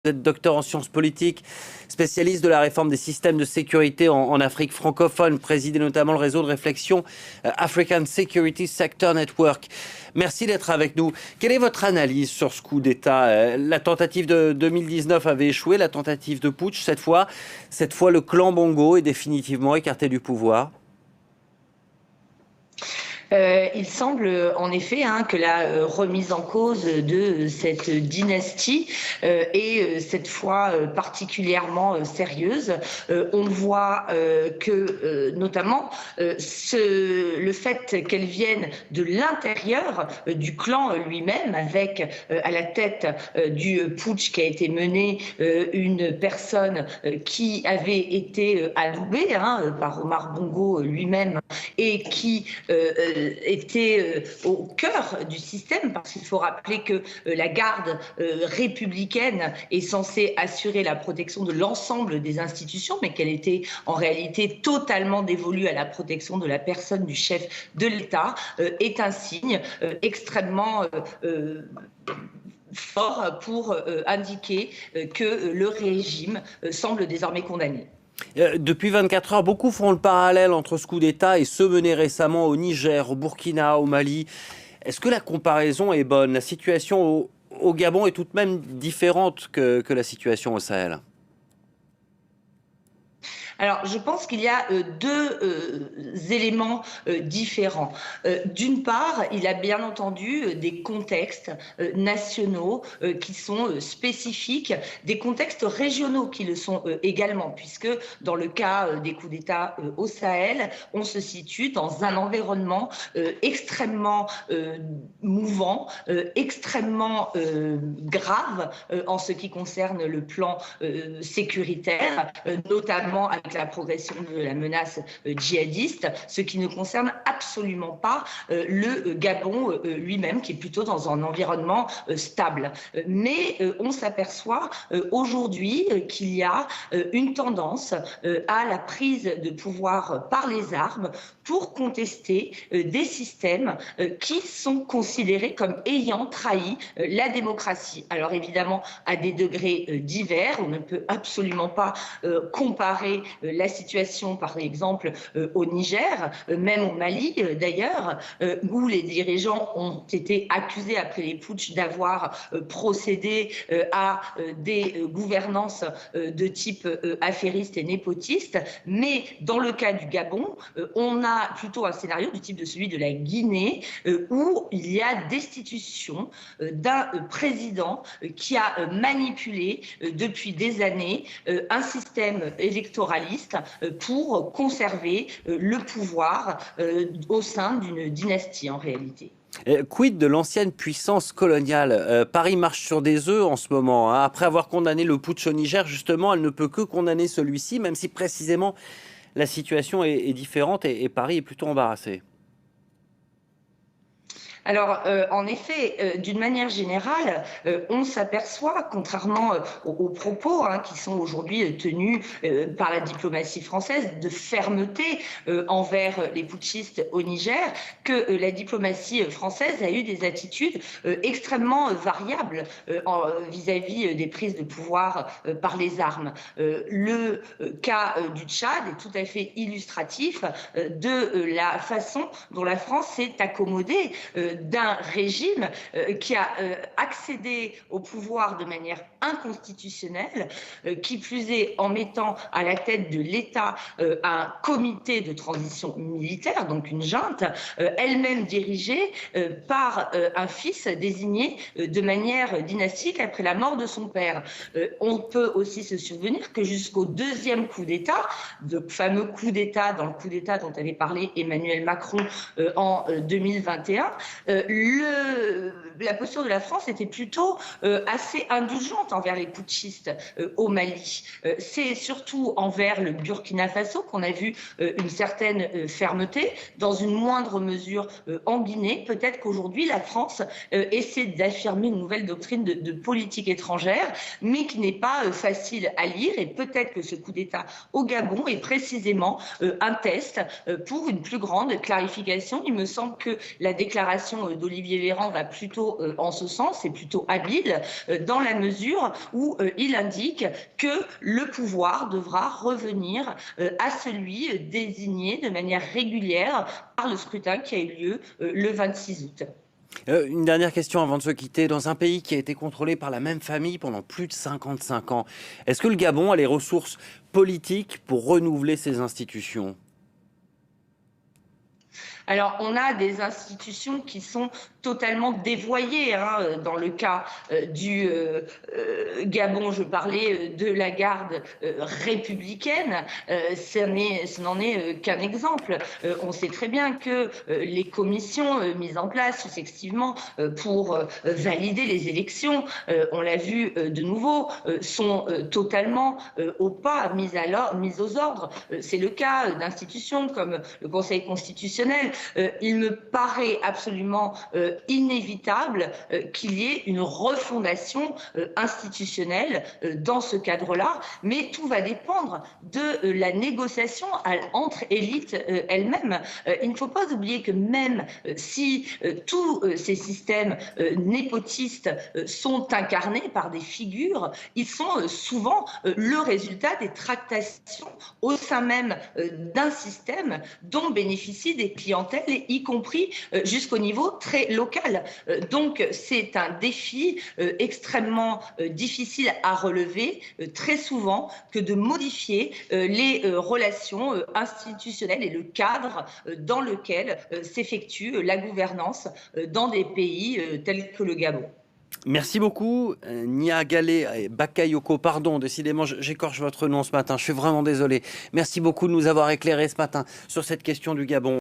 Vous êtes docteur en sciences politiques, spécialiste de la réforme des systèmes de sécurité en Afrique francophone, présidez notamment le réseau de réflexion African Security Sector Network. Merci d'être avec nous. Quelle est votre analyse sur ce coup d'État? La tentative de 2019 avait échoué, la tentative de putsch cette fois le clan Bongo est définitivement écarté du pouvoir. Il semble en effet que la remise en cause de cette dynastie est cette fois particulièrement sérieuse. On voit que notamment le fait qu'elle vienne de l'intérieur du clan lui-même, avec à la tête du putsch qui a été mené une personne qui avait été adoubée par Omar Bongo lui-même et qui était au cœur du système, parce qu'il faut rappeler que la garde républicaine est censée assurer la protection de l'ensemble des institutions, mais qu'elle était en réalité totalement dévolue à la protection de la personne du chef de l'État, est un signe extrêmement fort pour indiquer que le régime semble désormais condamné. Depuis 24 heures, beaucoup font le parallèle entre ce coup d'État et ceux menés récemment au Niger, au Burkina, au Mali. Est-ce que la comparaison est bonne? La situation au Gabon est tout de même différente que la situation au Sahel. Alors, je pense qu'il y a deux éléments différents. D'une part, il y a bien entendu des contextes nationaux qui sont spécifiques, des contextes régionaux qui le sont également, puisque dans le cas des coups d'État au Sahel, on se situe dans un environnement extrêmement mouvant, extrêmement grave en ce qui concerne le plan sécuritaire, notamment avec la progression de la menace djihadiste, ce qui ne concerne absolument pas le Gabon lui-même, qui est plutôt dans un environnement stable. Mais on s'aperçoit aujourd'hui qu'il y a une tendance à la prise de pouvoir par les armes pour contester des systèmes qui sont considérés comme ayant trahi la démocratie. Alors évidemment, à des degrés divers, on ne peut absolument pas comparer la situation, par exemple, au Niger, même au Mali d'ailleurs, où les dirigeants ont été accusés après les putschs d'avoir procédé à des gouvernances de type affairiste et népotiste. Mais dans le cas du Gabon, on a plutôt un scénario du type de celui de la Guinée, où il y a destitution d'un président qui a manipulé depuis des années un système électoraliste pour conserver le pouvoir au sein d'une dynastie en réalité. Quid de l'ancienne puissance coloniale? Paris marche sur des œufs en ce moment. Après avoir condamné le putsch au Niger, justement, elle ne peut que condamner celui-ci, même si précisément la situation est différente et Paris est plutôt embarrassé. Alors, en effet, d'une manière générale, on s'aperçoit, contrairement aux propos qui sont aujourd'hui tenus par la diplomatie française, de fermeté envers les putschistes au Niger, que la diplomatie française a eu des attitudes extrêmement variables vis-à-vis des prises de pouvoir par les armes. Le cas du Tchad est tout à fait illustratif de la façon dont la France s'est accommodée d'un régime qui a accédé au pouvoir de manière inconstitutionnelle, qui plus est en mettant à la tête de l'État un comité de transition militaire, donc une junte, elle-même dirigée par un fils désigné de manière dynastique après la mort de son père. On peut aussi se souvenir que jusqu'au deuxième coup d'État, le fameux coup d'État, dans le coup d'État dont avait parlé Emmanuel Macron en 2021, la posture de la France était plutôt assez indulgente envers les putschistes au Mali. C'est surtout envers le Burkina Faso qu'on a vu une certaine fermeté, dans une moindre mesure en Guinée. Peut-être qu'aujourd'hui, la France essaie d'affirmer une nouvelle doctrine de politique étrangère, mais qui n'est pas facile à lire. Et peut-être que ce coup d'État au Gabon est précisément un test pour une plus grande clarification. Il me semble que la déclaration déclaration d'Olivier Véran va plutôt en ce sens, c'est plutôt habile, dans la mesure où il indique que le pouvoir devra revenir à celui désigné de manière régulière par le scrutin qui a eu lieu le 26 août. Une dernière question avant de se quitter. Dans un pays qui a été contrôlé par la même famille pendant plus de 55 ans, est-ce que le Gabon a les ressources politiques pour renouveler ses institutions ? Alors, on a des institutions qui sont totalement dévoyées. Dans le cas du Gabon, je parlais de la garde républicaine. Ce n'en est qu'un exemple. On sait très bien que les commissions mises en place successivement pour valider les élections, on l'a vu de nouveau, sont totalement au pas, mises aux ordres. C'est le cas d'institutions comme le Conseil constitutionnel. Il me paraît absolument inévitable qu'il y ait une refondation institutionnelle dans ce cadre-là, mais tout va dépendre de la négociation entre élites elles-mêmes. Il ne faut pas oublier que même si tous ces systèmes népotistes sont incarnés par des figures, ils sont souvent le résultat des tractations au sein même d'un système dont bénéficient des clientèles, y compris jusqu'au niveau très local. Donc c'est un défi extrêmement difficile à relever, très souvent, que de modifier les relations institutionnelles et le cadre dans lequel s'effectue la gouvernance dans des pays tels que le Gabon. Merci beaucoup, Niagale Bakayoko. Pardon, décidément, j'écorche votre nom ce matin. Je suis vraiment désolé. Merci beaucoup de nous avoir éclairé ce matin sur cette question du Gabon.